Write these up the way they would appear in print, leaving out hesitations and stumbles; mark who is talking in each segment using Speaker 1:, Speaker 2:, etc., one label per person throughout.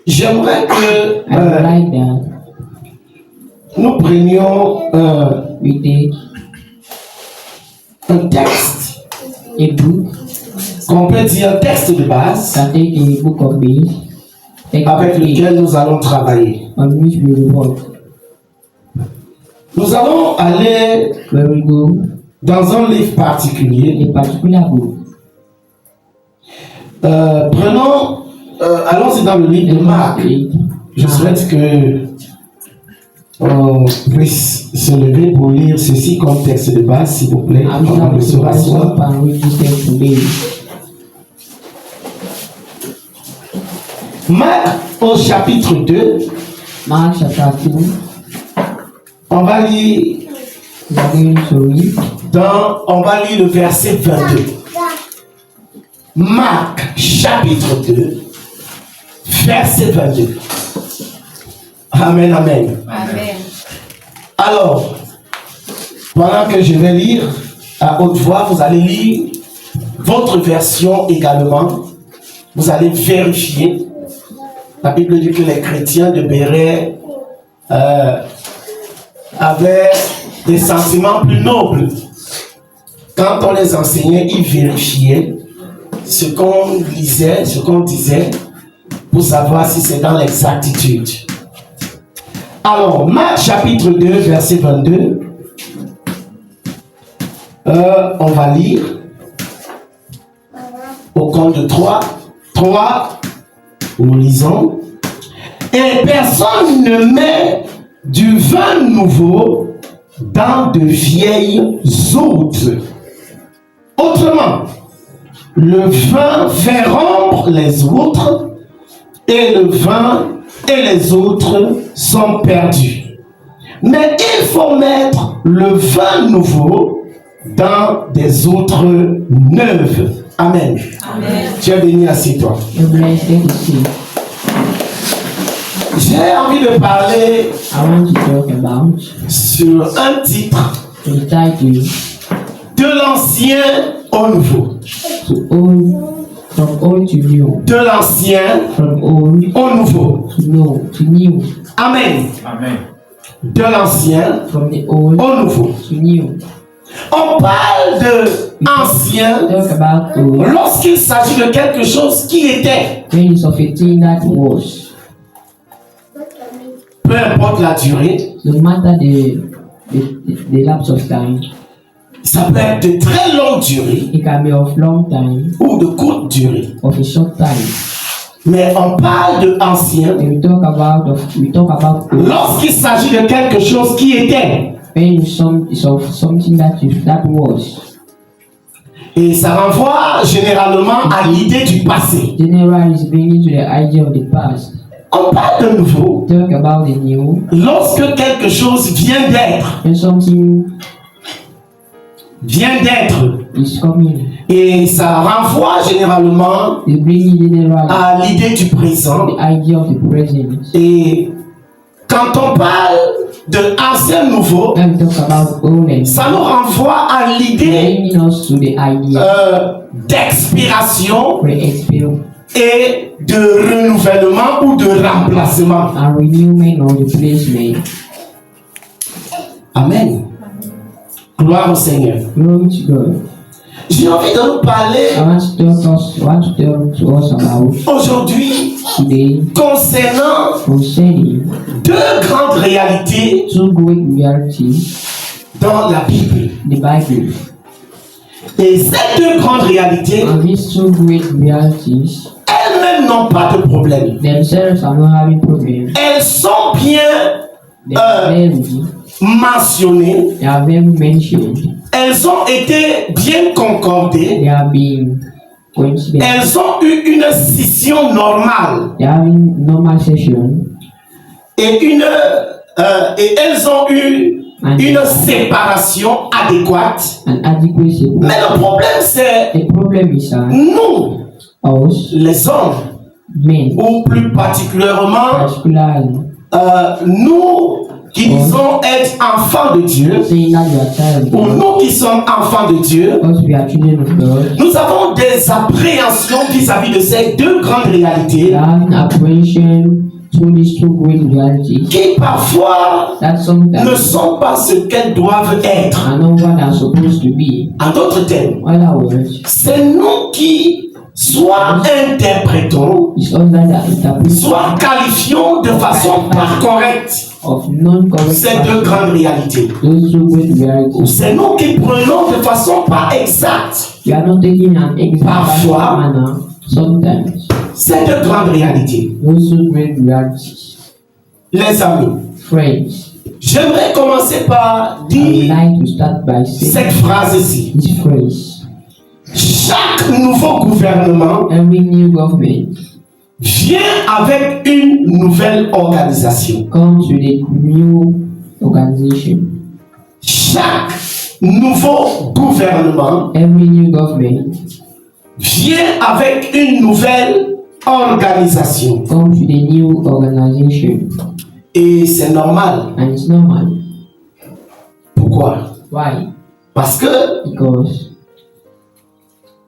Speaker 1: J'aimerais que nous prenions un texte, qu'on peut dire un texte de base, avec lequel nous allons travailler. Nous allons aller dans un livre particulier. Allons-y dans le livre de Marc. Je souhaite que on puisse se lever pour lire ceci comme texte de base, s'il vous plaît. On va se rasseoir. Marc au chapitre 2. On va lire le verset 22. Marc chapitre 2, verset 22. Amen, amen.
Speaker 2: Amen.
Speaker 1: Alors, pendant que je vais lire à haute voix, vous allez lire votre version également. Vous allez vérifier. La Bible dit que les chrétiens de Béret avaient des sentiments plus nobles. Quand on les enseignait, ils vérifiaient ce qu'on lisait, ce qu'on disait, pour savoir si c'est dans l'exactitude. Alors, Marc chapitre 2, verset 22. On va lire au compte de 3. 3, nous lisons. Et personne ne met du vin nouveau dans de vieilles hôtes. Autrement, le vin fait rompre les autres, et le vin et les autres sont perdus. Mais il faut mettre le vin nouveau dans des autres neuves. Amen.
Speaker 2: Amen.
Speaker 1: Tu es béni, assieds-toi. J'ai envie de parler sur un titre de l'ancien au nouveau. De l'ancien au nouveau. Amen.
Speaker 3: Amen.
Speaker 1: De l'ancien au nouveau. On parle de ancien lorsqu'il s'agit de quelque chose qui était. Peu importe la durée. Ça peut être de très longue durée ou de courte durée. Mais on parle de ancien lorsqu'il s'agit de quelque chose qui était. Et ça renvoie généralement à l'idée du passé. On parle de nouveau lorsque quelque chose vient d'être. Et ça renvoie généralement à l'idée du présent. Et quand on parle de ancien nouveau, ça nous renvoie à l'idée d'expiration et de renouvellement ou de remplacement. Amen. Gloire au Seigneur. J'ai envie de nous parler aujourd'hui concernant deux grandes réalités dans la Bible. Et ces deux grandes réalités, elles-mêmes n'ont pas de problème. Elles sont bien mentionnées. Elles ont été bien concordées. Elles ont eu une scission normale. Et elles ont eu une séparation adéquate. Mais le problème c'est nous, les hommes, ou plus particulièrement nous qui disons être enfants de Dieu,
Speaker 2: saying that you are child of
Speaker 1: ou
Speaker 2: God,
Speaker 1: nous qui sommes enfants de Dieu,
Speaker 2: because we are children of God,
Speaker 1: nous avons des appréhensions vis-à-vis de ces deux grandes réalités
Speaker 2: we are having apprehension through these two great realities
Speaker 1: qui parfois
Speaker 2: that
Speaker 1: ne
Speaker 2: sometimes
Speaker 1: sont pas ce qu'elles doivent être.
Speaker 2: are not what they are supposed to be.
Speaker 1: En d'autres termes,
Speaker 2: In other words,
Speaker 1: c'est nous qui soit interprétons,
Speaker 2: it's us that are interpreting
Speaker 1: soit qualifions de façon pas correcte
Speaker 2: of non-correct
Speaker 1: ces deux
Speaker 2: fashion
Speaker 1: grandes réalités.
Speaker 2: those two great realities.
Speaker 1: C'est nous qui prenons de façon pas exacte
Speaker 2: We are not taking an exact
Speaker 1: Parfois.
Speaker 2: manner. Sometimes
Speaker 1: ces deux grandes réalités.
Speaker 2: those two great realities.
Speaker 1: Les amis,
Speaker 2: Friends,
Speaker 1: j'aimerais commencer par
Speaker 2: I would
Speaker 1: dire
Speaker 2: like to start by saying
Speaker 1: cette phrase ici.
Speaker 2: this phrase.
Speaker 1: Chaque nouveau gouvernement
Speaker 2: Every new government
Speaker 1: vient avec une nouvelle organisation.
Speaker 2: comes with a new organization.
Speaker 1: Chaque nouveau gouvernement
Speaker 2: Every new government
Speaker 1: vient avec une nouvelle organisation.
Speaker 2: comes with a new organization.
Speaker 1: Et c'est normal.
Speaker 2: And it's normal.
Speaker 1: Pourquoi?
Speaker 2: Why?
Speaker 1: Parce que
Speaker 2: Because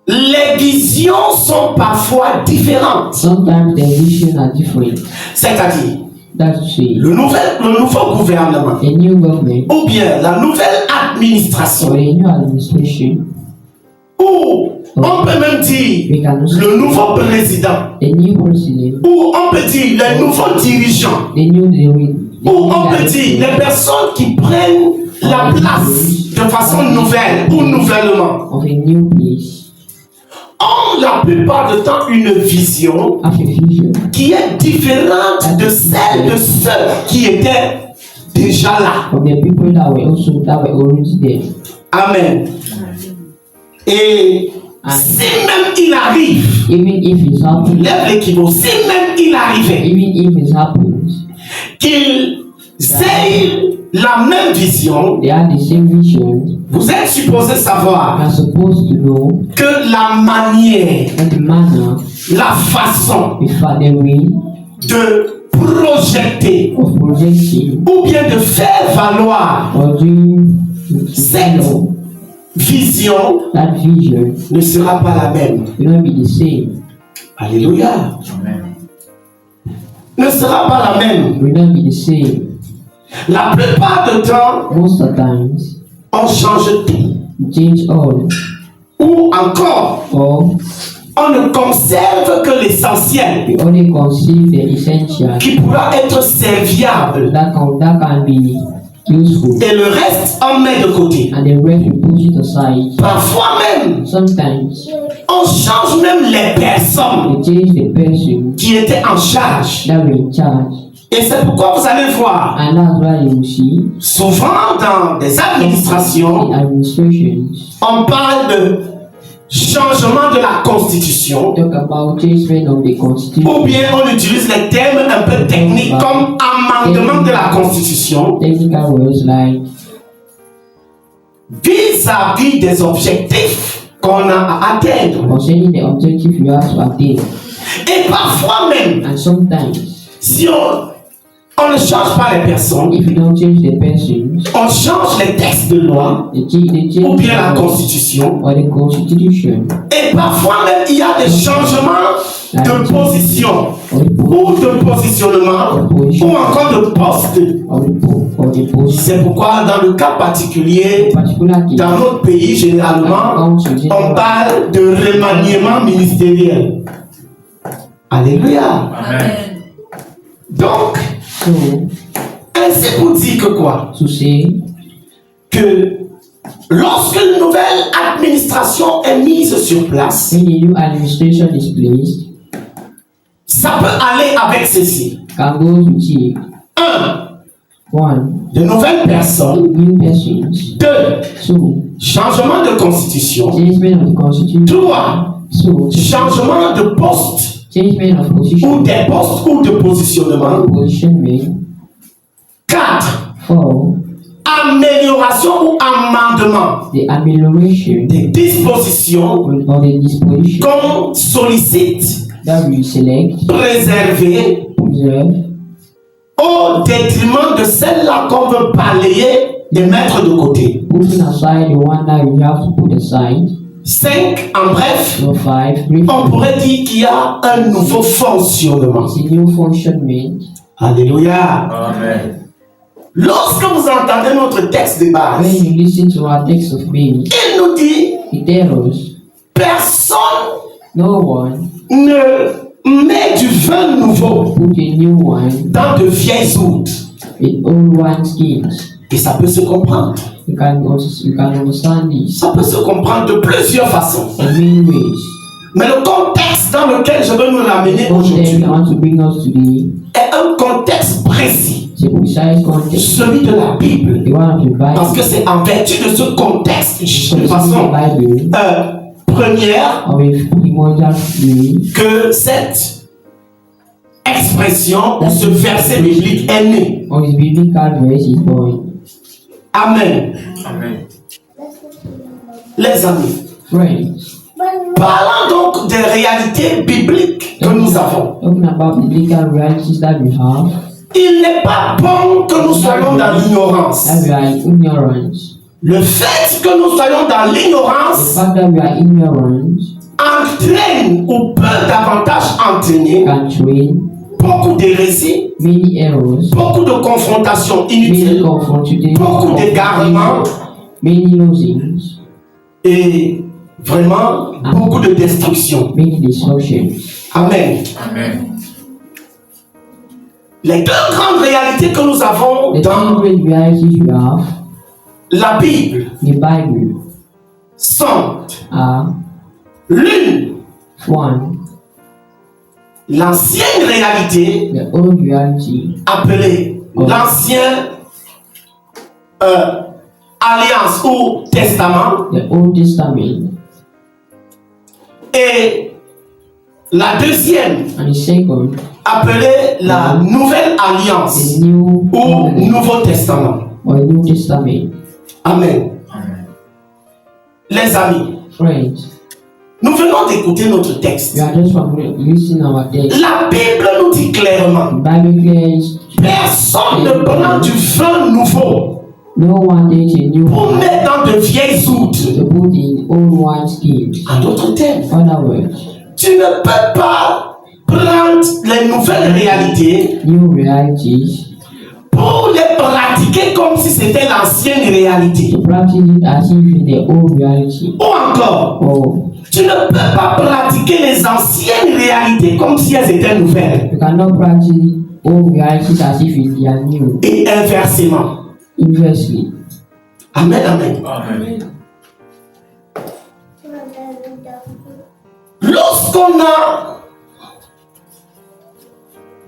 Speaker 1: les visions sont parfois différentes.
Speaker 2: sometimes the vision are different.
Speaker 1: C'est-à-dire,
Speaker 2: That's to say,
Speaker 1: le nouveau gouvernement
Speaker 2: a new government
Speaker 1: ou bien la nouvelle
Speaker 2: or
Speaker 1: administration,
Speaker 2: a new administration,
Speaker 1: ou on peut même dire
Speaker 2: we can also
Speaker 1: le nouveau président,
Speaker 2: a new president,
Speaker 1: ou on peut dire les nouveaux dirigeants,
Speaker 2: a new
Speaker 1: ou on peut dire les personnes qui prennent la place de façon nouvelle ou nouvellement,
Speaker 2: of a new place
Speaker 1: ont la plupart du temps une vision
Speaker 2: of a vision
Speaker 1: qui est différente de celle de ceux qui étaient déjà là.
Speaker 2: from the people that were already there.
Speaker 1: Amen. Et si même il arrive,
Speaker 2: Even if it's happening,
Speaker 1: lève l'équivoque, si même il arrivait
Speaker 2: even if it happens,
Speaker 1: qu'ils aient la même vision,
Speaker 2: they have the same vision.
Speaker 1: vous êtes supposé
Speaker 2: We
Speaker 1: savoir
Speaker 2: are supposed to know
Speaker 1: que la manière,
Speaker 2: that the manner,
Speaker 1: la façon
Speaker 2: the way
Speaker 1: de projeter
Speaker 2: of projecting
Speaker 1: ou bien de faire valoir
Speaker 2: or doing
Speaker 1: cette vision
Speaker 2: that vision
Speaker 1: ne sera pas la même.
Speaker 2: will not be the same.
Speaker 1: Alléluia. Ne sera pas la même.
Speaker 2: Will not be the same.
Speaker 1: La plupart du temps,
Speaker 2: Most of the times,
Speaker 1: on change tout.
Speaker 2: we change all
Speaker 1: Ou encore,
Speaker 2: or
Speaker 1: on ne conserve que l'essentiel
Speaker 2: we only conceive the essential
Speaker 1: qui pourra être serviable.
Speaker 2: that can be useful,
Speaker 1: Et le reste, on met de côté.
Speaker 2: and the rest we push it aside.
Speaker 1: Parfois même,
Speaker 2: Sometimes
Speaker 1: on change même les personnes
Speaker 2: we change the person
Speaker 1: qui étaient en charge.
Speaker 2: that were in charge,
Speaker 1: Et c'est pourquoi vous allez voir,
Speaker 2: and that's why you see
Speaker 1: souvent dans des administrations,
Speaker 2: in administrations
Speaker 1: on parle de changement de la constitution,
Speaker 2: talk about changement of the constitution,
Speaker 1: ou bien on utilise les termes un peu techniques comme amendement de la constitution,
Speaker 2: technical words like
Speaker 1: vis-à-vis des objectifs qu'on a à atteindre.
Speaker 2: concerning the objective you have to attain.
Speaker 1: Et parfois même,
Speaker 2: And sometimes,
Speaker 1: si on ne change pas les personnes,
Speaker 2: if you don't change the persons,
Speaker 1: on change les textes de loi
Speaker 2: the change
Speaker 1: ou bien la
Speaker 2: the law
Speaker 1: constitution.
Speaker 2: or the constitution
Speaker 1: Et parfois même, il y a des changements de position
Speaker 2: or
Speaker 1: ou de positionnement ou encore de poste.
Speaker 2: the post.
Speaker 1: C'est pourquoi dans le cas particulier,
Speaker 2: Particular case,
Speaker 1: dans notre pays généralement, on parle de remaniement ministériel. Alléluia.
Speaker 3: Amen.
Speaker 1: Donc,
Speaker 2: so
Speaker 1: ainsi pour dire que quoi?
Speaker 2: to say
Speaker 1: Que lorsque une nouvelle administration est mise sur place,
Speaker 2: when a new administration is placed,
Speaker 1: ça peut aller avec ceci.
Speaker 2: can go to check
Speaker 1: 1.
Speaker 2: one,
Speaker 1: De nouvelles personnes.
Speaker 2: new persons,
Speaker 1: 2.
Speaker 2: two,
Speaker 1: Changement de constitution.
Speaker 2: changement of the constitution,
Speaker 1: 3.
Speaker 2: so
Speaker 1: Changement de poste
Speaker 2: changement of position,
Speaker 1: ou des postes ou de positionnement.
Speaker 2: positionment,
Speaker 1: 4.
Speaker 2: 4,
Speaker 1: Amélioration ou amendement
Speaker 2: the amelioration
Speaker 1: des dispositions
Speaker 2: or the disposition
Speaker 1: qu'on sollicite,
Speaker 2: that we select,
Speaker 1: préserver
Speaker 2: preserve,
Speaker 1: au détriment de celle-là qu'on veut balayer et mettre de côté.
Speaker 2: Putting aside the one that you have to put aside.
Speaker 1: 5, en bref,
Speaker 2: So 5,
Speaker 1: on pourrait dire qu'il y a un nouveau fonctionnement.
Speaker 2: it's a new functionment.
Speaker 1: Alléluia.
Speaker 3: Amen.
Speaker 1: Lorsque vous entendez notre texte de base,
Speaker 2: When you listen to our text of Mary,
Speaker 1: il nous dit,
Speaker 2: it tells us
Speaker 1: personne
Speaker 2: no one
Speaker 1: ne met du vin nouveau
Speaker 2: put a new wine
Speaker 1: dans de vieilles oudes.
Speaker 2: in old wine skins.
Speaker 1: Et ça peut se comprendre.
Speaker 2: You can understand this
Speaker 1: Ça peut se comprendre de plusieurs façons.
Speaker 2: in many ways.
Speaker 1: Mais le contexte dans lequel je veux nous l'amener
Speaker 2: One thing
Speaker 1: aujourd'hui
Speaker 2: I want to bring us today
Speaker 1: est un contexte précis,
Speaker 2: is a precise context,
Speaker 1: celui de la Bible.
Speaker 2: the one of the
Speaker 1: Parce
Speaker 2: Bible,
Speaker 1: que c'est en vertu de ce contexte, de
Speaker 2: the
Speaker 1: façon
Speaker 2: Bible,
Speaker 1: première,
Speaker 2: of a primordial way,
Speaker 1: que cette expression ou ce verset biblique est né.
Speaker 2: or his biblical verse is born.
Speaker 1: Amen.
Speaker 3: Amen.
Speaker 1: Les amis,
Speaker 2: Friends,
Speaker 1: parlant donc des réalités bibliques que nous avons,
Speaker 2: talking about the legal realities that we have,
Speaker 1: il n'est pas bon que nous soyons dans l'ignorance.
Speaker 2: that we are in ignorance.
Speaker 1: Le fait que nous soyons dans
Speaker 2: The
Speaker 1: l'ignorance
Speaker 2: fact that we are ignorant
Speaker 1: entraîne ou peut davantage entraîner
Speaker 2: can train
Speaker 1: beaucoup d'hérésies,
Speaker 2: many errors,
Speaker 1: beaucoup de confrontations
Speaker 2: many
Speaker 1: inutiles
Speaker 2: confrontations,
Speaker 1: d'égarements.
Speaker 2: many losings,
Speaker 1: Et vraiment beaucoup de destruction.
Speaker 2: many destructions.
Speaker 1: Amen.
Speaker 3: Amen.
Speaker 1: Les deux grandes réalités que nous avons
Speaker 2: The two
Speaker 1: dans
Speaker 2: great realities we have,
Speaker 1: la Bible
Speaker 2: the Bible,
Speaker 1: sont
Speaker 2: are
Speaker 1: l'une,
Speaker 2: one,
Speaker 1: l'ancienne réalité
Speaker 2: the old reality,
Speaker 1: appelée l'ancien alliance ou testament,
Speaker 2: the Old Testament,
Speaker 1: et la deuxième
Speaker 2: and the second,
Speaker 1: appelée la nouvelle alliance
Speaker 2: the New
Speaker 1: ou
Speaker 2: Covenant
Speaker 1: nouveau testament.
Speaker 2: or New Testament.
Speaker 1: Amen.
Speaker 3: Amen.
Speaker 1: Les amis,
Speaker 2: Friends,
Speaker 1: nous venons d'écouter notre texte.
Speaker 2: we are just from listening our text.
Speaker 1: La Bible nous dit clairement,
Speaker 2: The Bible clears
Speaker 1: personne ne prend du vin nouveau
Speaker 2: no one takes a new
Speaker 1: pour
Speaker 2: wine
Speaker 1: mettre dans de vieilles oudes.
Speaker 2: to put in old wine skins.
Speaker 1: En d'autres termes,
Speaker 2: In other words,
Speaker 1: tu ne peux pas prendre les nouvelles réalités
Speaker 2: new realities
Speaker 1: pour les pratiquer comme si c'était l'ancienne réalité.
Speaker 2: to practice it as if in the old reality.
Speaker 1: Ou encore,
Speaker 2: Or
Speaker 1: tu ne peux pas pratiquer les anciennes réalités comme si elles étaient nouvelles.
Speaker 2: you cannot practice old realities as if they are new.
Speaker 1: Et inversement.
Speaker 2: Inversely,
Speaker 1: Amen, amen.
Speaker 3: Amen.
Speaker 1: Lorsqu'on a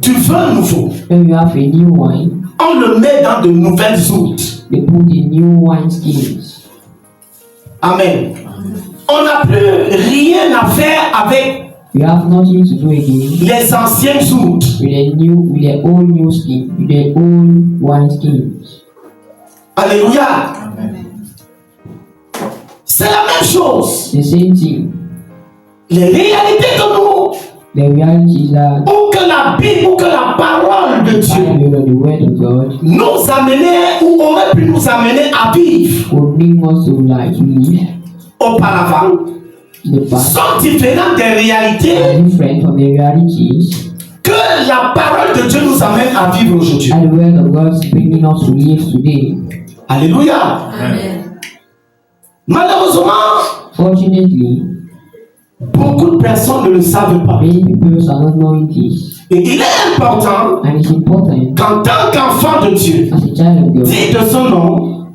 Speaker 1: du vin nouveau,
Speaker 2: when you have a new wine,
Speaker 1: on le met dans de nouvelles oudes.
Speaker 2: they put in new wine skins.
Speaker 1: Amen. On n'a plus rien à faire avec
Speaker 2: You have nothing to do again
Speaker 1: les anciennes oudes.
Speaker 2: with the old new skin, with the old wine skins.
Speaker 1: Alléluia.
Speaker 3: Amen.
Speaker 1: C'est la même chose.
Speaker 2: The same thing.
Speaker 1: Les réalités que nous,
Speaker 2: The reality is that
Speaker 1: ou que la Bible, ou que la parole de Dieu
Speaker 2: Bible or the word of God
Speaker 1: nous amenait ou aurait pu nous amener à vivre
Speaker 2: will bring us to live
Speaker 1: auparavant
Speaker 2: in the past
Speaker 1: sont différentes des réalités
Speaker 2: are different from the realities
Speaker 1: que la parole de Dieu nous amène à vivre aujourd'hui.
Speaker 2: and the word of God is bringing us to live today.
Speaker 1: Alléluia.
Speaker 3: Amen.
Speaker 1: Malheureusement,
Speaker 2: Fortunately,
Speaker 1: beaucoup de personnes ne le savent pas.
Speaker 2: many people are not knowing this,
Speaker 1: Et il est important
Speaker 2: and it's important
Speaker 1: qu'en tant qu'enfant de Dieu,
Speaker 2: as a child of God
Speaker 1: dit de son nom,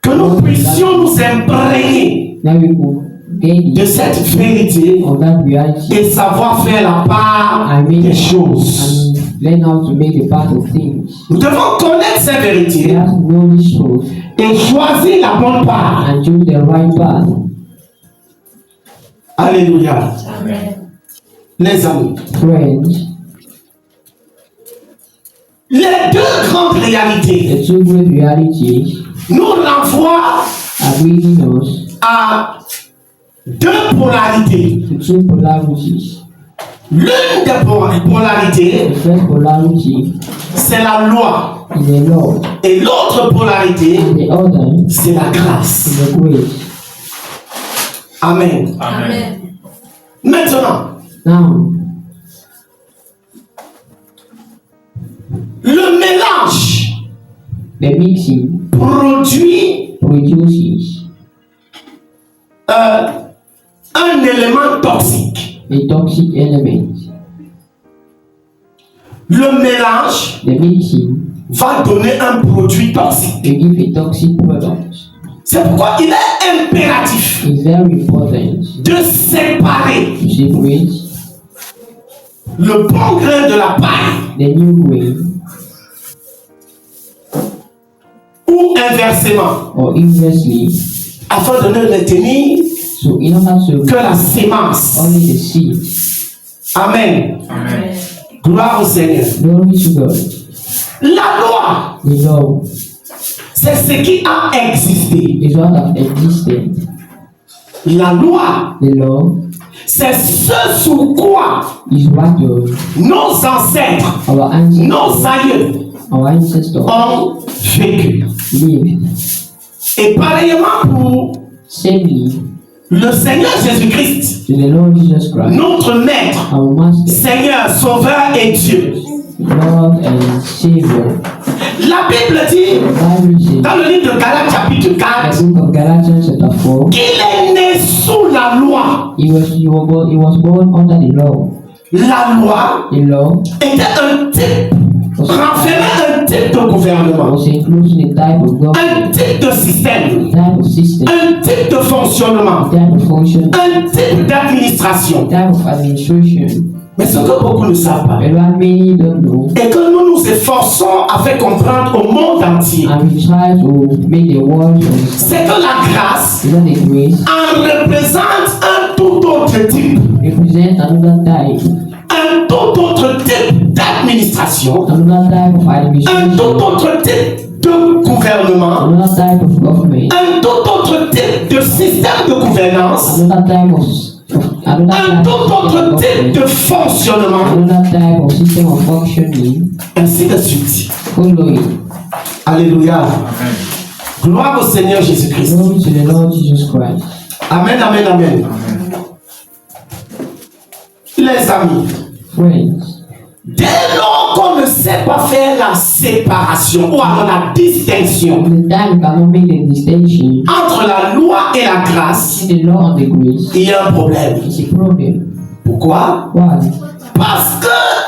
Speaker 1: que nous puissions nous imprégner
Speaker 2: that we could gain
Speaker 1: de
Speaker 2: it
Speaker 1: cette vérité
Speaker 2: of that reality
Speaker 1: et savoir faire la part des choses.
Speaker 2: and learn how to make a part of things.
Speaker 1: Nous devons connaître ces
Speaker 2: We
Speaker 1: vérités
Speaker 2: have to know this truth
Speaker 1: et choisir la bonne part.
Speaker 2: and choose the right path.
Speaker 1: Alléluia.
Speaker 3: Amen.
Speaker 1: Les amis,
Speaker 2: Friends,
Speaker 1: les deux grandes réalités
Speaker 2: the two great realities
Speaker 1: nous renvoient
Speaker 2: are bringing us
Speaker 1: à deux polarités.
Speaker 2: to two polarities.
Speaker 1: L'une des polarités,
Speaker 2: The first polarity
Speaker 1: c'est la loi.
Speaker 2: is the law,
Speaker 1: Et l'autre polarité,
Speaker 2: and the other
Speaker 1: c'est la grâce.
Speaker 2: is the grace.
Speaker 1: Amen.
Speaker 3: Amen.
Speaker 1: Maintenant,
Speaker 2: Now,
Speaker 1: le mélange
Speaker 2: the mixing
Speaker 1: produit
Speaker 2: produces
Speaker 1: un élément toxique.
Speaker 2: a toxic element.
Speaker 1: Le mélange
Speaker 2: The mixing
Speaker 1: va donner un produit toxique.
Speaker 2: will give a toxic product.
Speaker 1: C'est pourquoi il est impératif
Speaker 2: It's very important
Speaker 1: de séparer
Speaker 2: to separate
Speaker 1: le bon grain de la paille
Speaker 2: the new grain,
Speaker 1: ou inversement,
Speaker 2: or inversely,
Speaker 1: afin de ne retenir
Speaker 2: so in order to
Speaker 1: que la sémence.
Speaker 2: only the seed.
Speaker 1: Amen.
Speaker 3: Amen.
Speaker 1: Gloire au Seigneur.
Speaker 2: Glory to God.
Speaker 1: La loi,
Speaker 2: The law
Speaker 1: c'est ce qui a existé.
Speaker 2: is what have existed.
Speaker 1: La loi,
Speaker 2: The law
Speaker 1: c'est ce sur quoi
Speaker 2: is what
Speaker 1: nos ancêtres,
Speaker 2: our ancestors,
Speaker 1: nos aïeux ont vécu.
Speaker 2: lived.
Speaker 1: Et pareillement pour
Speaker 2: Samely
Speaker 1: le Seigneur Jésus-Christ,
Speaker 2: to the Lord Jesus Christ,
Speaker 1: notre Maître,
Speaker 2: our Master,
Speaker 1: Seigneur, Sauveur et Dieu.
Speaker 2: Lord and Savior.
Speaker 1: La Bible dit,
Speaker 2: The Bible says,
Speaker 1: dans le livre de Galates chapitre
Speaker 2: the
Speaker 1: 4,
Speaker 2: book of Galatians chapter 4,
Speaker 1: qu'il est né sous la loi.
Speaker 2: he was born under the law.
Speaker 1: La loi
Speaker 2: The law
Speaker 1: était un type, renfermait un type de gouvernement,
Speaker 2: was including a type of
Speaker 1: un
Speaker 2: government,
Speaker 1: type de système,
Speaker 2: type of system,
Speaker 1: un type de fonctionnement,
Speaker 2: type of function,
Speaker 1: un type d'administration.
Speaker 2: type of administration.
Speaker 1: Mais ce que beaucoup ne savent pas,
Speaker 2: But what many don't know,
Speaker 1: et que nous nous efforçons à faire comprendre au monde entier,
Speaker 2: and we try to make the world understand,
Speaker 1: c'est que la grâce
Speaker 2: is that the grace
Speaker 1: en représente un tout autre type,
Speaker 2: represents another type,
Speaker 1: un tout autre type d'administration,
Speaker 2: another type of
Speaker 1: un
Speaker 2: administration,
Speaker 1: tout autre type de gouvernement,
Speaker 2: another type of government,
Speaker 1: un tout autre type de système de gouvernance,
Speaker 2: another type of
Speaker 1: un tout autre type de fonctionnement,
Speaker 2: another type of system of functioning,
Speaker 1: ainsi de suite.
Speaker 2: following.
Speaker 1: Alléluia. Gloire au Seigneur Jésus-Christ.
Speaker 2: Glory to the Lord Jesus Christ.
Speaker 1: Amen, amen, amen. Les amis,
Speaker 2: Friends,
Speaker 1: dès lors qu'on ne sait pas faire la séparation ou alors la distinction
Speaker 2: the time cannot make the distinction
Speaker 1: entre la loi et la grâce,
Speaker 2: between the law and the grace.
Speaker 1: il y a un problème.
Speaker 2: It's a problem.
Speaker 1: Pourquoi?
Speaker 2: Why?
Speaker 1: Parce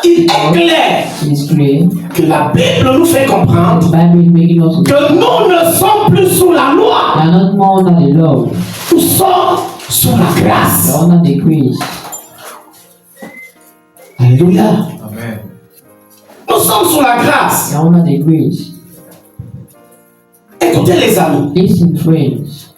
Speaker 1: qu'il est clair
Speaker 2: It's clear.
Speaker 1: que la Bible nous fait
Speaker 2: The
Speaker 1: comprendre
Speaker 2: Bible is making us
Speaker 1: que nous ne sommes plus sous la
Speaker 2: we
Speaker 1: loi,
Speaker 2: are not more under the law,
Speaker 1: nous sommes sous la
Speaker 2: we
Speaker 1: grâce.
Speaker 2: are under the grace.
Speaker 1: Alléluia.
Speaker 3: Amen.
Speaker 1: Nous sommes sous la
Speaker 2: We
Speaker 1: grâce.
Speaker 2: are under the grace.
Speaker 1: Écoutez les amis,
Speaker 2: Listen, friends.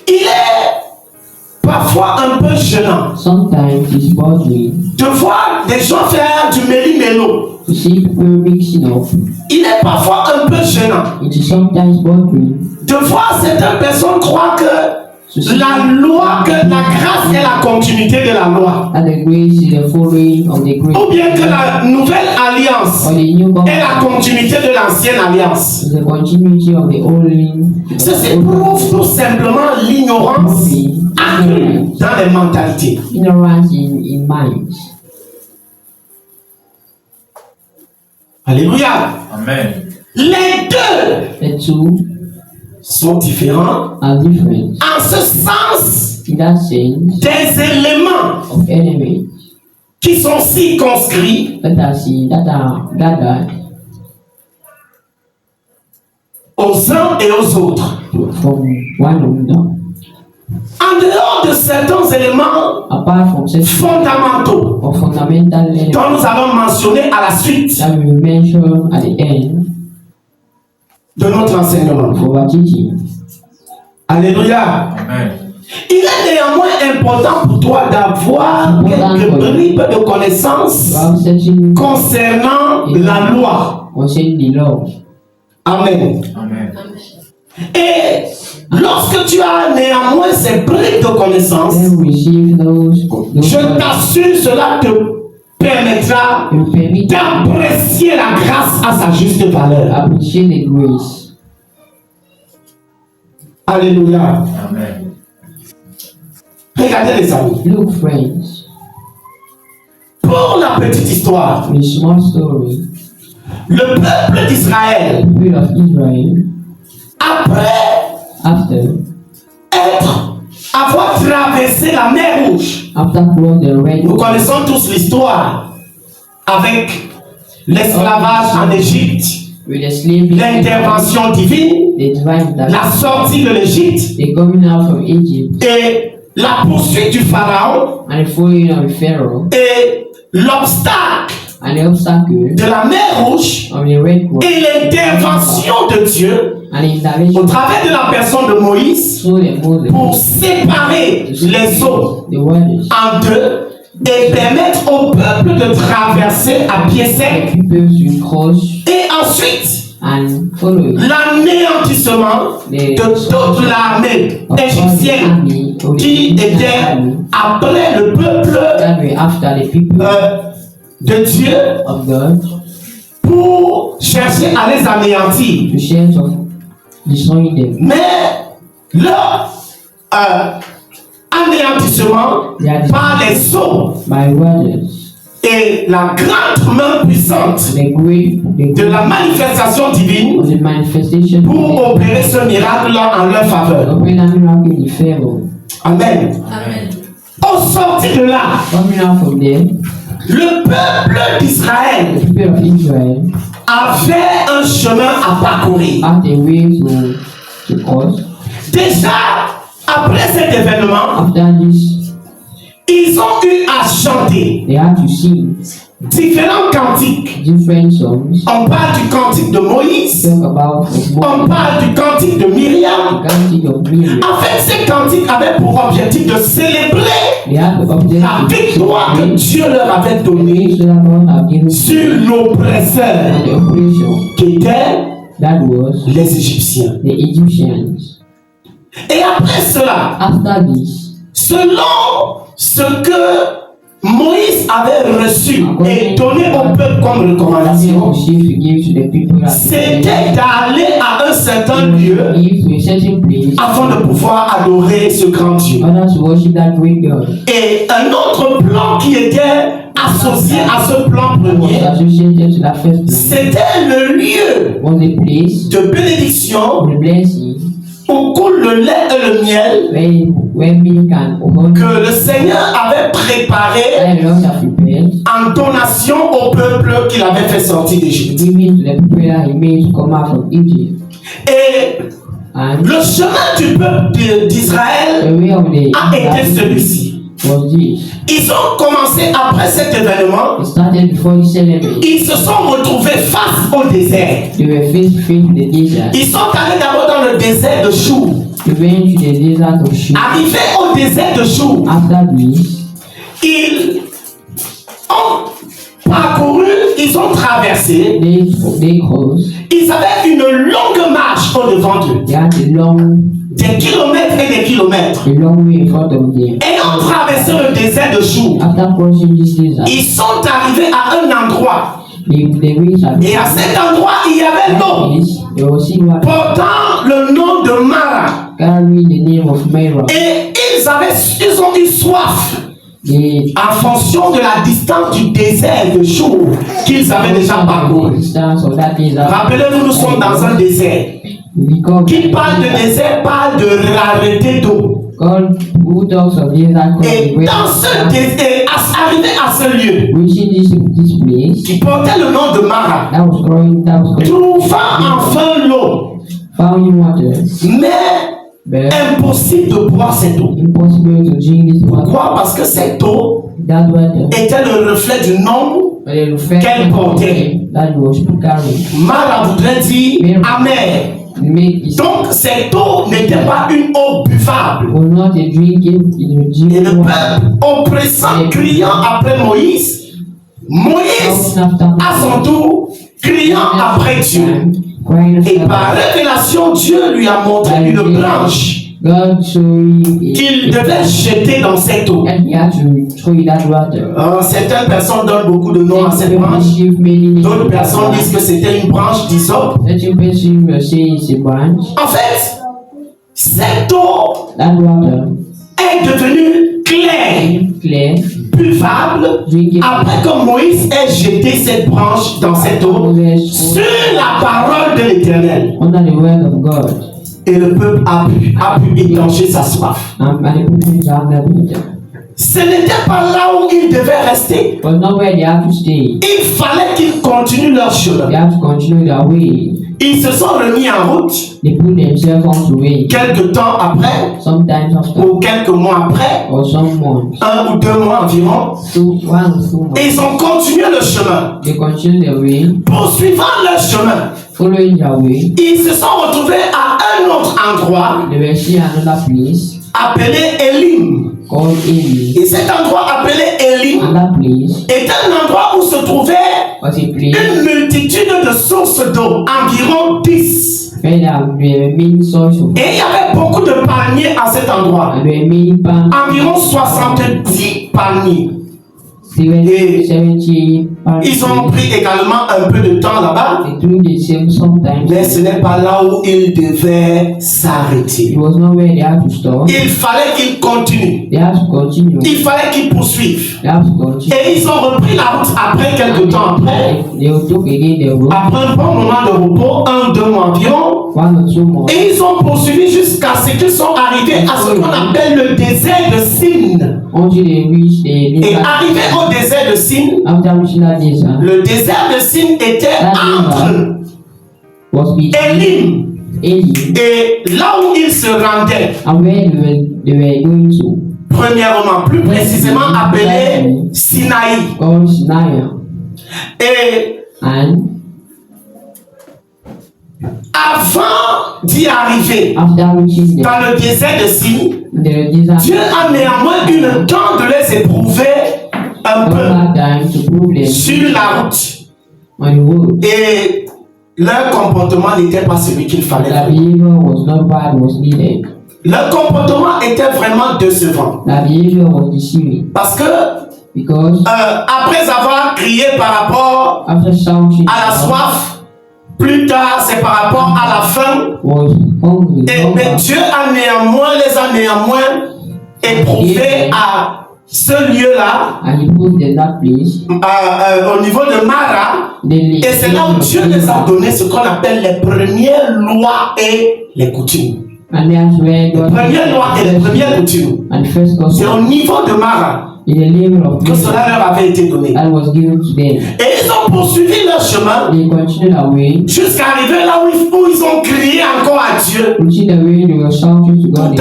Speaker 1: il est parfois un peu gênant
Speaker 2: Sometimes it's bothering
Speaker 1: de voir des gens faire du méli-mélo.
Speaker 2: to see people mixing up.
Speaker 1: Il est parfois un peu gênant
Speaker 2: It is sometimes bothering
Speaker 1: de voir certaines personnes croire que
Speaker 2: to see
Speaker 1: la loi, que la grâce est la continuité de la loi.
Speaker 2: that the grace is the following of the grace,
Speaker 1: Ou bien que la nouvelle alliance
Speaker 2: or the new
Speaker 1: est la
Speaker 2: covenant
Speaker 1: continuité de l'ancienne alliance.
Speaker 2: is the continuity of the old.
Speaker 1: Ceci prouve tout simplement l'ignorance accrue dans les mentalités.
Speaker 2: Ignorance in minds.
Speaker 1: Alléluia.
Speaker 3: Amen.
Speaker 1: Les deux
Speaker 2: The two
Speaker 1: sont différents
Speaker 2: are different
Speaker 1: en ce sens
Speaker 2: in that sense
Speaker 1: des éléments
Speaker 2: of elements
Speaker 1: qui sont circonscrits
Speaker 2: that are gathered
Speaker 1: aux uns et aux autres.
Speaker 2: from one another.
Speaker 1: En dehors de certains éléments
Speaker 2: Apart from certain
Speaker 1: fondamentaux
Speaker 2: or fundamental elements
Speaker 1: dont nous allons mentionner à la suite
Speaker 2: that we will mention at the end
Speaker 1: de notre enseignement.
Speaker 2: of our teaching.
Speaker 1: Alléluia.
Speaker 3: Amen.
Speaker 1: Il est néanmoins important pour toi d'avoir quelques bribes de connaissances
Speaker 2: We have certain
Speaker 1: concernant la loi.
Speaker 2: concerning the law.
Speaker 1: Amen.
Speaker 3: Amen.
Speaker 1: Et Lorsque tu as néanmoins ces briques de connaissances,
Speaker 2: then receive those
Speaker 1: je t'assure, cela te permettra
Speaker 2: will permit
Speaker 1: d'apprécier la grâce à sa juste valeur.
Speaker 2: appreciate the grace.
Speaker 1: Alléluia.
Speaker 3: Amen.
Speaker 1: Regardez les amis.
Speaker 2: Look, friends,
Speaker 1: Pour la petite histoire,
Speaker 2: a small story.
Speaker 1: le peuple d'Israël,
Speaker 2: The people of Israel,
Speaker 1: après
Speaker 2: after
Speaker 1: avoir traversé la mer Rouge,
Speaker 2: crossing the Red
Speaker 1: nous connaissons tous l'histoire avec l'esclavage en Égypte,
Speaker 2: with the slavery,
Speaker 1: l'intervention divine,
Speaker 2: the divine that
Speaker 1: la sortie de l'Égypte
Speaker 2: the coming out from Egypt
Speaker 1: et la poursuite du Pharaon
Speaker 2: and the following of Pharaoh
Speaker 1: et l'obstacle
Speaker 2: and the obstacle
Speaker 1: de la mer Rouge
Speaker 2: of the Red Cross
Speaker 1: et l'intervention de Dieu
Speaker 2: and the intervention
Speaker 1: au travers de la personne de Moïse
Speaker 2: through the Moses
Speaker 1: pour séparer les eaux
Speaker 2: the waters
Speaker 1: en deux et permettre au peuple de traverser à pied
Speaker 2: the
Speaker 1: sec
Speaker 2: people to cross
Speaker 1: et ensuite
Speaker 2: and follow
Speaker 1: l'anéantissement de toute l'armée égyptienne qui était après le peuple
Speaker 2: that way after the people
Speaker 1: de Dieu
Speaker 2: of God
Speaker 1: pour chercher à les anéantir.
Speaker 2: to share of destroying them.
Speaker 1: Mais leur anéantissement par les eaux
Speaker 2: By waters,
Speaker 1: et la grande main puissante
Speaker 2: the
Speaker 1: de la manifestation divine
Speaker 2: of the manifestation
Speaker 1: pour opérer ce miracle en leur faveur.
Speaker 2: open a miracle in Pharaoh.
Speaker 1: Amen.
Speaker 3: Amen.
Speaker 1: Au sortir de là,
Speaker 2: Coming out from there,
Speaker 1: le peuple d'Israël
Speaker 2: the people of Israel
Speaker 1: avait un chemin à parcourir.
Speaker 2: had a way to cross.
Speaker 1: Déjà, après cet événement,
Speaker 2: After this,
Speaker 1: ils ont eu à chanter
Speaker 2: they had to sing
Speaker 1: différents cantiques.
Speaker 2: different songs.
Speaker 1: On parle du cantique de Moïse,
Speaker 2: Talk about
Speaker 1: on parle du cantique de Myriam.
Speaker 2: the cantic of Miriam.
Speaker 1: En fait, ces cantiques avaient pour objectif de célébrer
Speaker 2: They had the object
Speaker 1: la victoire que Dieu leur avait donnée
Speaker 2: so that God had given
Speaker 1: sur l'oppresseur
Speaker 2: and the operation
Speaker 1: qui était
Speaker 2: that was
Speaker 1: les Égyptiens.
Speaker 2: the Egyptians.
Speaker 1: Et après cela,
Speaker 2: After this,
Speaker 1: selon ce que Moïse avait reçu et donné au peuple comme recommandation,
Speaker 2: received to give to the people that
Speaker 1: c'était d'aller à un certain lieu
Speaker 2: give to a certain place
Speaker 1: afin de pouvoir adorer ce grand Dieu.
Speaker 2: in order to worship that great God.
Speaker 1: Et un autre plan qui était associé à ce plan
Speaker 2: Was
Speaker 1: premier,
Speaker 2: associated to that first place
Speaker 1: c'était le lieu
Speaker 2: was a place
Speaker 1: de bénédiction
Speaker 2: of the blessing
Speaker 1: où coule le lait et le miel
Speaker 2: where milk and honey
Speaker 1: que le Seigneur avait préparé
Speaker 2: and Lord have prepared,
Speaker 1: en donation au peuple qu'il avait fait sortir d'Égypte.
Speaker 2: giving to the people that he made to come out from Egypt.
Speaker 1: Et
Speaker 2: And
Speaker 1: le chemin du peuple d'Israël
Speaker 2: the way of the
Speaker 1: a été
Speaker 2: Israelites
Speaker 1: celui-ci.
Speaker 2: was this.
Speaker 1: Ils ont commencé après cet événement,
Speaker 2: It started before the celebration.
Speaker 1: ils se sont retrouvés face au désert.
Speaker 2: They were face to face with the desert.
Speaker 1: Ils sont allés d'abord dans le désert de Chou.
Speaker 2: They went to the desert of Shur.
Speaker 1: Arrivés au désert de Chou,
Speaker 2: After this,
Speaker 1: ils ont parcouru, ils ont traversé,
Speaker 2: they crossed.
Speaker 1: ils avaient une longue marche au devant d'eux,
Speaker 2: They had a long
Speaker 1: kilomètres.
Speaker 2: way in front of them.
Speaker 1: Ayant traversé le désert de Chou,
Speaker 2: After crossing this desert,
Speaker 1: ils sont arrivés à un endroit.
Speaker 2: they reached a
Speaker 1: Et à cet endroit, il y avait l'eau
Speaker 2: place. They were seeing what
Speaker 1: portant le nom de Mara.
Speaker 2: carry the name of Mara.
Speaker 1: Et ils ont eu soif
Speaker 2: They
Speaker 1: en fonction de la distance du désert de Chou qu'ils avaient déjà parcouru.
Speaker 2: distance of that desert.
Speaker 1: Rappelez-vous, nous sommes dans un désert.
Speaker 2: Because
Speaker 1: Qui parle de désert parle de rareté d'eau.
Speaker 2: God who talks of desert
Speaker 1: Et dans ce désert, arrivé à ce lieu,
Speaker 2: reaching this place
Speaker 1: qui portait le nom de Mara,
Speaker 2: that was growing
Speaker 1: trouvant enfin l'eau,
Speaker 2: found water,
Speaker 1: mais
Speaker 2: but
Speaker 1: impossible de boire cette eau.
Speaker 2: impossible to drink this water.
Speaker 1: Pourquoi? Parce que cette eau
Speaker 2: That water
Speaker 1: était le reflet du nom. Quelle portée?
Speaker 2: that was carried.
Speaker 1: Mara voudrait dire amer. Donc cette eau n'était pas une eau buvable.
Speaker 2: Was not a drinking,
Speaker 1: Et le peuple oppressant, criant après Moïse, Moïse à son tour criant après Dieu. Et par révélation, Dieu lui a montré une branche qu'il devait jeter dans cette eau. Certaines personnes donnent beaucoup de noms à cette branche. D'autres personnes disent que c'était une branche d'hysope. En fait, cette eau est devenue claire, buvable, après que Moïse ait jeté cette branche dans cette eau sur la parole de l'Éternel. Et le peuple a pu étancher sa soif. Ce n'était pas là où ils devaient rester. Il fallait qu'ils continuent leur chemin. Ils se sont remis en route. Quelques temps après, ou quelques mois après, 1 ou 2 mois environ, et ils ont continué le chemin. Poursuivant leur chemin, ils se sont retrouvés à un autre endroit appelé Élim. Et cet endroit appelé Élim est un endroit où se trouvait une multitude de sources d'eau, environ 10. Et il y avait beaucoup de palmiers à cet endroit, environ 70 palmiers. Et ils ont pris également un peu de temps là-bas, mais ce n'est pas là où ils devaient s'arrêter. Il fallait qu'ils continuent. Il fallait qu'ils poursuivent. Et ils ont repris la route après quelques temps après un bon moment de repos, 1 ou 2 mois environ. Et ils ont poursuivi jusqu'à ce qu'ils sont arrivés à ce qu'on appelle le désert de Sin. Et arrivés au désert de Sin, le désert de Sin était entre Élim et là où ils se rendaient, premièrement, plus précisément appelé Sinaï. Et avant d'y arriver dans le désert de Sin, Dieu a néanmoins eu le temps de les éprouver un peu sur la route. Et leur comportement n'était pas celui qu'il fallait. Leur comportement était vraiment décevant. Parce que après avoir crié par rapport à la soif, plus tard c'est par rapport à la faim, et Dieu les a néanmoins éprouvés à ce lieu-là, au niveau de Mara, et c'est là où Dieu les a donné ce qu'on appelle les premières lois et les coutumes. Les premières lois et les premières coutumes. C'est au niveau de Mara que cela leur avait été donné. Et ils ont poursuivi leur chemin jusqu'à arriver là où ils ont crié encore à Dieu tout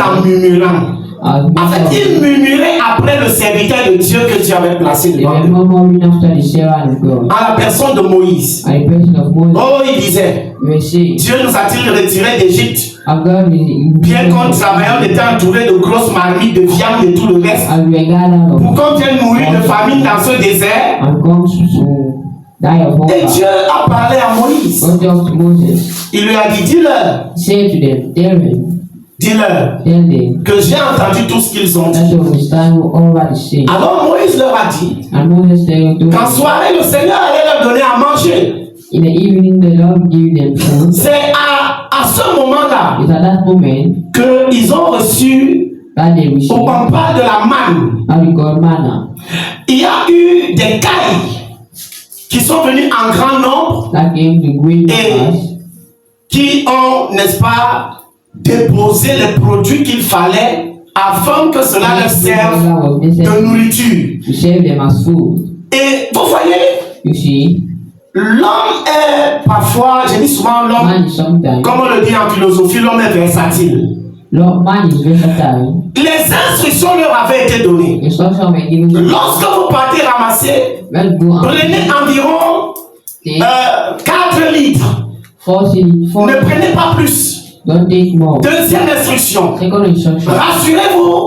Speaker 1: en murmurant. En fait, ils murmuraient après le serviteur de Dieu que Dieu avait placé devant eux. À la personne de Moïse. Oh, il disait, Dieu nous a-t-il retirés d'Égypte? Bien qu'en travaillant, on était entouré de grosses marmites de viande et tout le reste. Pour qu'on vienne mourir de famine dans ce désert. Et Dieu a parlé à Moïse. Il lui a dit, dis-leur que j'ai entendu tout ce qu'ils ont dit. Alors Moïse leur a dit qu'en soirée le Seigneur allait leur donner à manger. C'est à ce moment-là qu'ils ont reçu, on parle de la manne. Il y a eu des cailles qui sont venues en grand nombre et qui ont, n'est-ce pas, déposé les produits qu'il fallait afin que cela leur serve de nourriture. Et vous voyez, l'homme est parfois, je dis souvent l'homme, comme on le dit en philosophie, l'homme est versatile. Les instructions leur avaient été données. Lorsque vous partez ramasser, prenez environ 4 litres. Ne prenez pas plus. Deuxième instruction. Rassurez-vous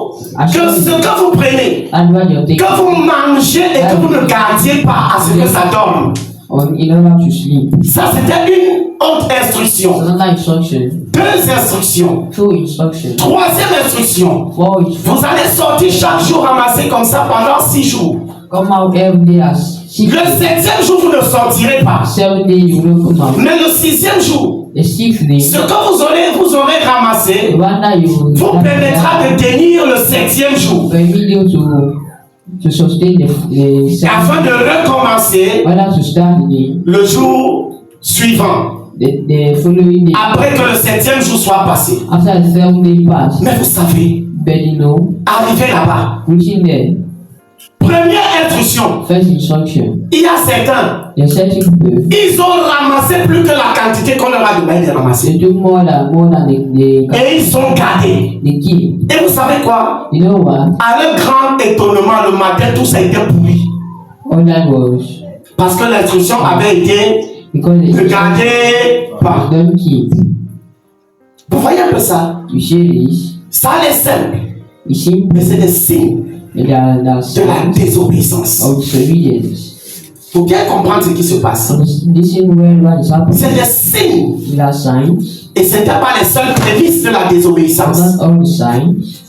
Speaker 1: que ce que vous prenez, que vous mangez et que vous ne gardiez pas à ce que ça dorme.
Speaker 2: in order to sleep.
Speaker 1: Ça, c'était une autre instruction.
Speaker 2: Another instruction.
Speaker 1: 2 instructions.
Speaker 2: 2 instructions.
Speaker 1: 3e instruction.
Speaker 2: 4 instructions.
Speaker 1: Vous allez sortir chaque jour ramasser comme ça pendant 6 jours.
Speaker 2: Come out every day as 6
Speaker 1: Le 7e jour, vous ne sortirez pas.
Speaker 2: 7 days you will come out.
Speaker 1: Mais le 6e jour,
Speaker 2: The 6th day,
Speaker 1: ce que vous aurez ramassé
Speaker 2: the one that you will
Speaker 1: vous permettra de tenir le 7e jour.
Speaker 2: permit you to sustain the
Speaker 1: Afin de recommencer
Speaker 2: whether to start again
Speaker 1: le jour suivant.
Speaker 2: the following day
Speaker 1: Après que le 7e jour soit passé.
Speaker 2: after the 7 day pass.
Speaker 1: Mais vous savez,
Speaker 2: But you know,
Speaker 1: arrivé là-bas,
Speaker 2: reaching there,
Speaker 1: première instruction,
Speaker 2: first instruction,
Speaker 1: il y a certains,
Speaker 2: the certain people
Speaker 1: ils ont ramassé plus que la quantité qu'on leur a demandé de ramasser.
Speaker 2: they do more than
Speaker 1: Et ils ont gardé.
Speaker 2: the key.
Speaker 1: Et vous savez quoi?
Speaker 2: You know what?
Speaker 1: À leur grand étonnement, le matin, tout ça était pourri.
Speaker 2: All that was
Speaker 1: Parce que l'instruction avait été
Speaker 2: because the
Speaker 1: ne
Speaker 2: instruction
Speaker 1: gardez pas.
Speaker 2: don't keep.
Speaker 1: Vous voyez un peu ça?
Speaker 2: You see this?
Speaker 1: Ça a l'air simple,
Speaker 2: You see,
Speaker 1: mais c'est des signes
Speaker 2: there are
Speaker 1: de la
Speaker 2: signs
Speaker 1: désobéissance.
Speaker 2: of disobedience.
Speaker 1: Il faut bien comprendre ce qui se passe.
Speaker 2: Listen where what is happening.
Speaker 1: C'est des signes.
Speaker 2: There are signs,
Speaker 1: Et ce n'était pas les seuls prémices de la désobéissance.
Speaker 2: not all the signs,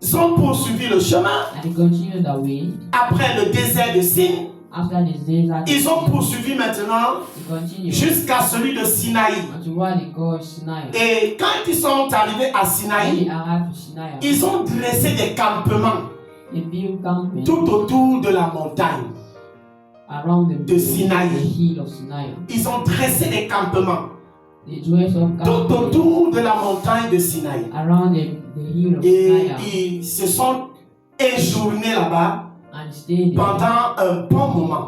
Speaker 1: Ils ont poursuivi le chemin
Speaker 2: and they continue that way.
Speaker 1: après le désert de Sin.
Speaker 2: After this desert,
Speaker 1: Ils ont poursuivi maintenant
Speaker 2: they continue
Speaker 1: jusqu'à celui de Sinaï.
Speaker 2: unto what they call Sinai.
Speaker 1: Et quand ils sont arrivés à
Speaker 2: When
Speaker 1: Sinaï,
Speaker 2: they arrived to Sinai,
Speaker 1: ils ont dressé des campements
Speaker 2: they built camping
Speaker 1: tout autour de la montagne.
Speaker 2: around
Speaker 1: de Sinaï.
Speaker 2: the hill of Sinai.
Speaker 1: Ils ont dressé des campements
Speaker 2: They dressed up
Speaker 1: tout
Speaker 2: camping
Speaker 1: autour de la montagne de Sinaï.
Speaker 2: around the hill of
Speaker 1: Et
Speaker 2: Sinai
Speaker 1: ils se sont éjournés là-bas
Speaker 2: and stayed there
Speaker 1: pendant un bon moment.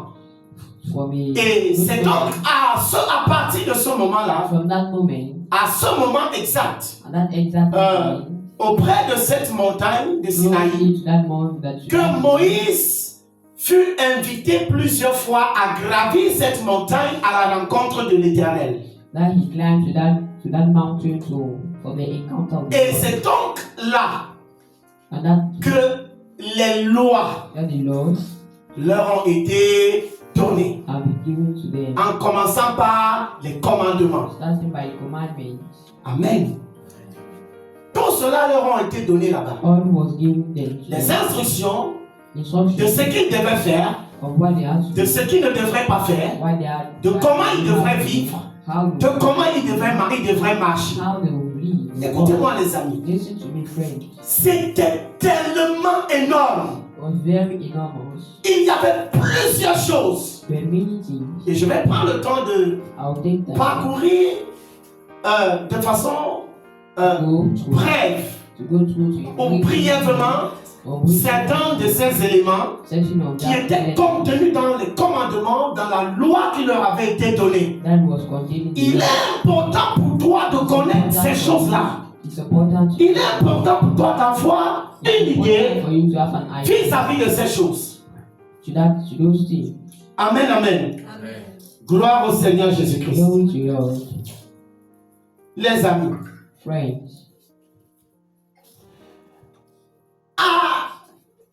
Speaker 2: for me.
Speaker 1: Et c'est donc à partir de ce moment-là,
Speaker 2: From that moment,
Speaker 1: à ce moment exact,
Speaker 2: at that exact moment,
Speaker 1: auprès de cette montagne de Sinaï,
Speaker 2: to that moment that
Speaker 1: que Moïse fut invité plusieurs fois à gravir cette montagne à la rencontre de l'Éternel.
Speaker 2: that he climbed to that mountain for the encounter with
Speaker 1: Et
Speaker 2: God.
Speaker 1: c'est donc là
Speaker 2: And that
Speaker 1: que les lois
Speaker 2: the laws
Speaker 1: leur ont été données,
Speaker 2: have been given to them,
Speaker 1: en commençant par les commandements.
Speaker 2: starting by commandments.
Speaker 1: Amen. Tout cela leur ont été donné là-bas.
Speaker 2: All was given them to
Speaker 1: Les
Speaker 2: them.
Speaker 1: instructions de
Speaker 2: Instructions
Speaker 1: ce qu'ils devaient faire,
Speaker 2: of what they had to
Speaker 1: de
Speaker 2: do,
Speaker 1: ce qu'ils ne devraient pas faire,
Speaker 2: what they had,
Speaker 1: de comment ils devraient vivre,
Speaker 2: how
Speaker 1: de
Speaker 2: they,
Speaker 1: comment ils devraient marcher.
Speaker 2: how they will live.
Speaker 1: Écoutez-moi les amis,
Speaker 2: Listen to me, friend.
Speaker 1: c'était tellement énorme.
Speaker 2: It was very enormous.
Speaker 1: Il y avait plusieurs choses.
Speaker 2: There are many things.
Speaker 1: Et je vais prendre le temps de
Speaker 2: I'll take that
Speaker 1: parcourir de façon brève
Speaker 2: to go through to
Speaker 1: ou brièvement certains de ces éléments
Speaker 2: section of
Speaker 1: qui
Speaker 2: that
Speaker 1: étaient contenus dans les commandements, dans la loi qui leur avait été donnée.
Speaker 2: that was contained in the
Speaker 1: Il
Speaker 2: law.
Speaker 1: est important pour toi de connaître ces choses-là.
Speaker 2: It's important
Speaker 1: Il est important pour toi d'avoir une idée
Speaker 2: for you to have an idea
Speaker 1: vis-à-vis de ces choses.
Speaker 2: to those things.
Speaker 1: Amen, amen. Gloire au Seigneur Jésus-Christ.
Speaker 2: Glory to your
Speaker 1: Les amis,
Speaker 2: friends.
Speaker 1: à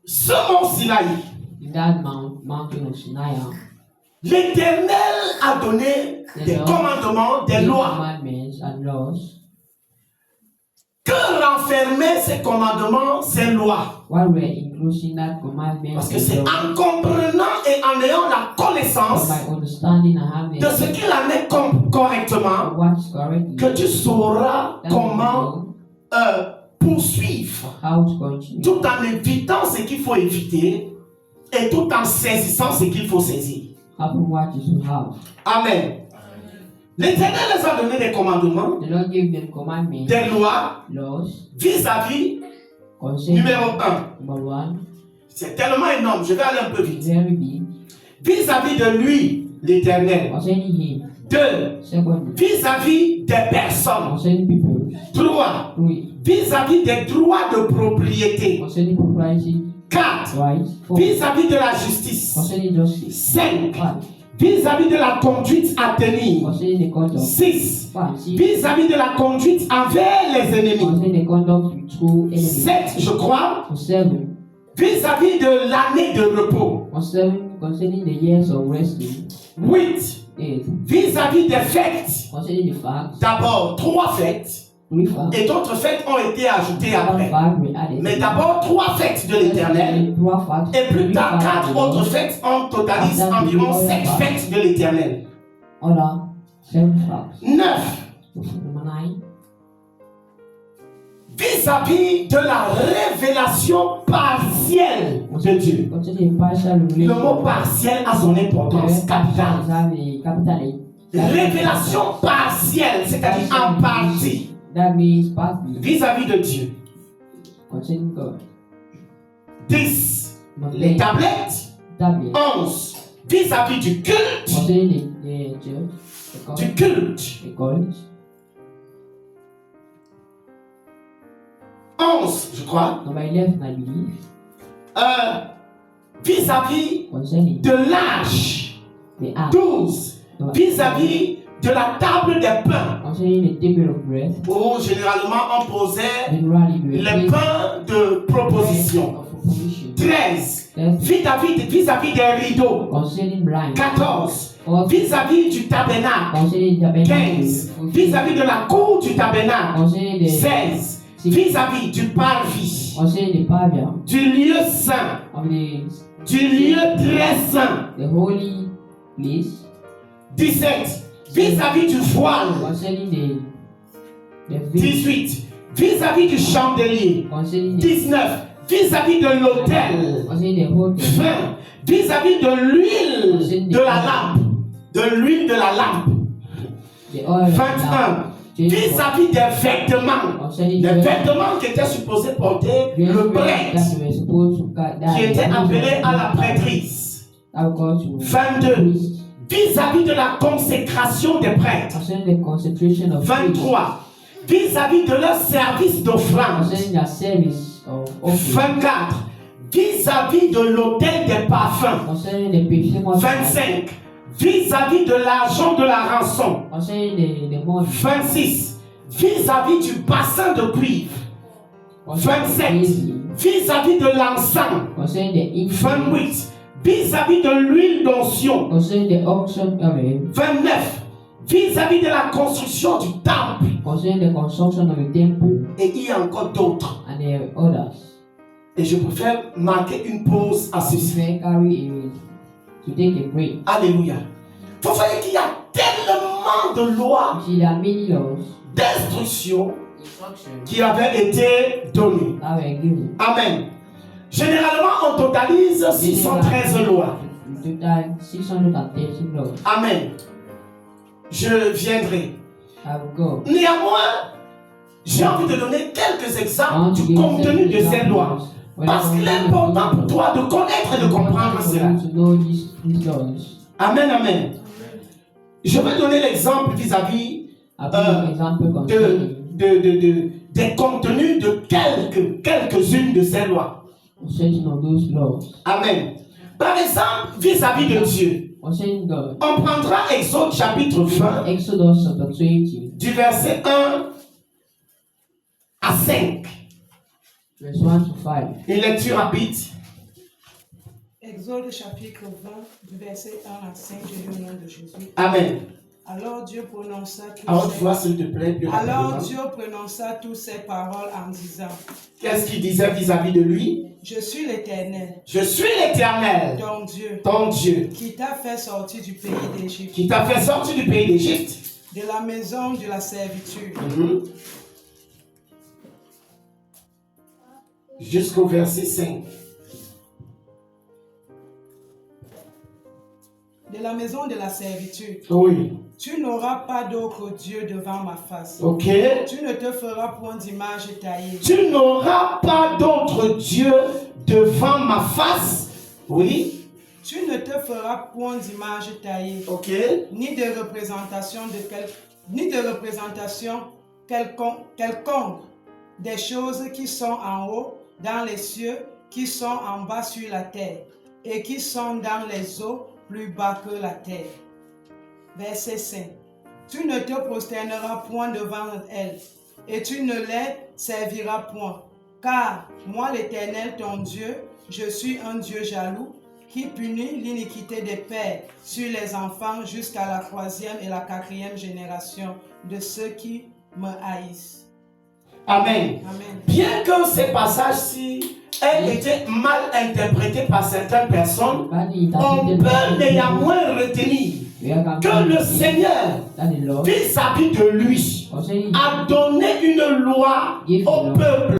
Speaker 1: ce mont Sinaï,
Speaker 2: In that mountain of Sinai,
Speaker 1: l'Éternel a donné des commandements, des lois.
Speaker 2: commandments and laws.
Speaker 1: Que renfermaient ces commandements, ces lois?
Speaker 2: What were including that commandment
Speaker 1: Parce que c'est en comprenant et en ayant la connaissance
Speaker 2: by understanding and having
Speaker 1: de ce qu'il en est correctement
Speaker 2: what's correct,
Speaker 1: que tu sauras comment poursuivre,
Speaker 2: how to continue,
Speaker 1: tout en évitant ce qu'il faut éviter et tout en saisissant ce qu'il faut saisir.
Speaker 2: happen what you should have.
Speaker 1: Amen. L'Éternel les a donné des commandements,
Speaker 2: The Lord gave them commandments,
Speaker 1: des lois
Speaker 2: laws,
Speaker 1: vis-à-vis
Speaker 2: concerning
Speaker 1: numéro 1.
Speaker 2: number one,
Speaker 1: C'est tellement énorme, je vais aller un peu vite.
Speaker 2: very big,
Speaker 1: Vis-à-vis de lui, l'Éternel.
Speaker 2: concerning him.
Speaker 1: 2.
Speaker 2: Second,
Speaker 1: Vis-à-vis des personnes.
Speaker 2: concerning people.
Speaker 1: 3.
Speaker 2: 3,
Speaker 1: Vis-à-vis des droits de propriété.
Speaker 2: concerning propriety,
Speaker 1: 4.
Speaker 2: right? 4,
Speaker 1: Vis-à-vis de la justice.
Speaker 2: concerning justice.
Speaker 1: 5.
Speaker 2: 5,
Speaker 1: Vis-à-vis de la conduite à tenir.
Speaker 2: concerning the conduct.
Speaker 1: 6.
Speaker 2: 5,
Speaker 1: Vis-à-vis de la conduite envers les ennemis.
Speaker 2: concerning the conduct through enemies.
Speaker 1: 7, je crois.
Speaker 2: 7,
Speaker 1: Vis-à-vis de l'année de repos.
Speaker 2: Concerning the years of resting.
Speaker 1: 8.
Speaker 2: 8.
Speaker 1: Vis-à-vis des fêtes.
Speaker 2: Concerning the facts.
Speaker 1: D'abord, 3 fêtes.
Speaker 2: 3 facts.
Speaker 1: Et d'autres fêtes ont été ajoutées
Speaker 2: 1
Speaker 1: après.
Speaker 2: fact we added.
Speaker 1: Mais d'abord, 3 fêtes de l'Éternel.
Speaker 2: 3 facts.
Speaker 1: Et plus tard,
Speaker 2: 3 facts
Speaker 1: 4 autres fêtes. On totalise environ 7 fêtes de l'Éternel.
Speaker 2: Other 7 facts.
Speaker 1: 9.
Speaker 2: Number 9.
Speaker 1: Vis-à-vis de la révélation partielle de Dieu.
Speaker 2: Concerning partial
Speaker 1: Le
Speaker 2: revelation.
Speaker 1: mot partiel a son importance capitale. Révélation partielle, c'est-à-dire en partie.
Speaker 2: That means partly.
Speaker 1: Vis-à-vis de Dieu.
Speaker 2: Concerning God.
Speaker 1: 10.
Speaker 2: Number
Speaker 1: Les
Speaker 2: 10.
Speaker 1: tablettes.
Speaker 2: Tablet.
Speaker 1: 11. Vis-à-vis du culte.
Speaker 2: Concerning the church.
Speaker 1: Du culte.
Speaker 2: The college.
Speaker 1: 11, je crois.
Speaker 2: Number 11, I believe.
Speaker 1: Vis-à-vis
Speaker 2: Concerning
Speaker 1: de l'âge.
Speaker 2: the act.
Speaker 1: 12. Vis-à-vis de la table des pains.
Speaker 2: Concerning the table of bread.
Speaker 1: Où généralement on posait
Speaker 2: Generally,
Speaker 1: les pains de proposition.
Speaker 2: of proposition.
Speaker 1: 13.
Speaker 2: 13.
Speaker 1: Vis-à-vis des rideaux.
Speaker 2: Concerning blind.
Speaker 1: 14.
Speaker 2: Or,
Speaker 1: Vis-à-vis du tabernacle.
Speaker 2: concerning the
Speaker 1: 15. Vis-à-vis de la cour du tabernacle.
Speaker 2: Concerning the
Speaker 1: 16. Vis-à-vis du parvis.
Speaker 2: concerning the pavia
Speaker 1: Du lieu saint.
Speaker 2: of
Speaker 1: Du lieu très saint.
Speaker 2: the holy place.
Speaker 1: 17. Vis-à-vis du voile.
Speaker 2: Concerning the veil.
Speaker 1: 18. Vis-à-vis du chandelier.
Speaker 2: Concerning the
Speaker 1: 19. Vis-à-vis de l'autel.
Speaker 2: concerning the hotel.
Speaker 1: 20. Vis-à-vis de l'huile de la lampe. De l'huile de la lampe.
Speaker 2: The oil.
Speaker 1: 21. Vis-à-vis des vêtements.
Speaker 2: Concerning
Speaker 1: Les
Speaker 2: the
Speaker 1: vêtements qui étaient supposés porter le prêtre. Qui était appelé à la prêtrise. 22. Vis-à-vis de la consécration des prêtres.
Speaker 2: Concerning the concentration of
Speaker 1: 23. Vis-à-vis de leur service d'offrande.
Speaker 2: concerning the service of offering.
Speaker 1: 24. Vis-à-vis de l'autel des parfums.
Speaker 2: Concerning the perfume of
Speaker 1: 25. Vis-à-vis de l'argent de la rançon.
Speaker 2: concerning the money.
Speaker 1: 26. Vis-à-vis du bassin de cuivre. 27. Vis-à-vis de l'encens.
Speaker 2: Concerning the incense.
Speaker 1: 28. Vis-à-vis de l'huile d'onction.
Speaker 2: Concerning the auction oil.
Speaker 1: 29. Vis-à-vis de la construction du temple.
Speaker 2: Concerning the construction of the temple.
Speaker 1: Et il y a encore d'autres.
Speaker 2: And the others.
Speaker 1: Et je préfère marquer une pause à ceci.
Speaker 2: May carry a to take a break.
Speaker 1: Alléluia. Vous voyez qu'il y a tellement de lois,
Speaker 2: See, there are many laws,
Speaker 1: d'instructions
Speaker 2: instructions
Speaker 1: qui avaient été données.
Speaker 2: that were given.
Speaker 1: Amen. Généralement, on totalise 613 lois.
Speaker 2: In total, 613 laws.
Speaker 1: Amen. Je viendrai.
Speaker 2: I will go.
Speaker 1: Néanmoins, j'ai envie de donner quelques
Speaker 2: I
Speaker 1: exemples
Speaker 2: want to
Speaker 1: du
Speaker 2: give
Speaker 1: contenu de ces
Speaker 2: examples
Speaker 1: lois. Parce qu'il est important pour toi de connaître et de comprendre cela.
Speaker 2: To know these laws.
Speaker 1: Amen, amen. Je vais donner l'exemple vis-à-vis
Speaker 2: I give an example concerning
Speaker 1: des contenus de quelques-unes de ces lois.
Speaker 2: concerning of those laws.
Speaker 1: Amen. Par exemple, vis-à-vis de Dieu,
Speaker 2: Concerning God.
Speaker 1: on prendra Exode chapitre 20,
Speaker 2: Exodus chapter 20,
Speaker 1: du verset 1 à 5.
Speaker 2: verse 1 to 5.
Speaker 1: Une lecture rapide.
Speaker 3: Exode chapitre 20, du verset 1 à 5, je lis au nom de Jésus.
Speaker 1: Amen.
Speaker 3: Alors Dieu prononça toutes
Speaker 1: À haute
Speaker 3: ces...
Speaker 1: voix, s'il te plaît. Plus
Speaker 3: Alors
Speaker 1: rapidement.
Speaker 3: Dieu prononça toutes ces paroles en disant,
Speaker 1: Qu'est-ce qu'il disait vis-à-vis de lui?
Speaker 3: je suis l'Éternel,
Speaker 1: Je suis l'Éternel,
Speaker 3: ton Dieu,
Speaker 1: ton Dieu,
Speaker 3: qui t'a fait sortir du pays d'Égypte,
Speaker 1: qui t'a fait sortir du pays d'Égypte.
Speaker 3: de la maison de la servitude.
Speaker 1: Jusqu'au verset 5.
Speaker 3: De la maison de la servitude.
Speaker 1: Oui.
Speaker 3: Tu n'auras pas d'autre Dieu devant ma face.
Speaker 1: Ok.
Speaker 3: Tu ne te feras point d'image taillée.
Speaker 1: Tu n'auras pas d'autre Dieu devant ma face. Oui.
Speaker 3: Tu ne te feras point d'image taillée.
Speaker 1: Ok.
Speaker 3: Ni de représentation quelconque des choses qui sont en haut dans les cieux, qui sont en bas sur la terre, et qui sont dans les eaux plus bas que la terre. Verset 5. Tu ne te prosterneras point devant elles, et tu ne les serviras point, car moi l'Éternel ton Dieu, je suis un Dieu jaloux, qui punit l'iniquité des pères sur les enfants jusqu'à la 3e et la 4e génération de ceux qui me haïssent.
Speaker 1: Amen.
Speaker 3: Amen.
Speaker 1: Bien que ces passages-ci aient été mal interprétés par certaines personnes, on peut néanmoins retenir que le Seigneur, vis-à-vis de lui, a donné une loi au peuple.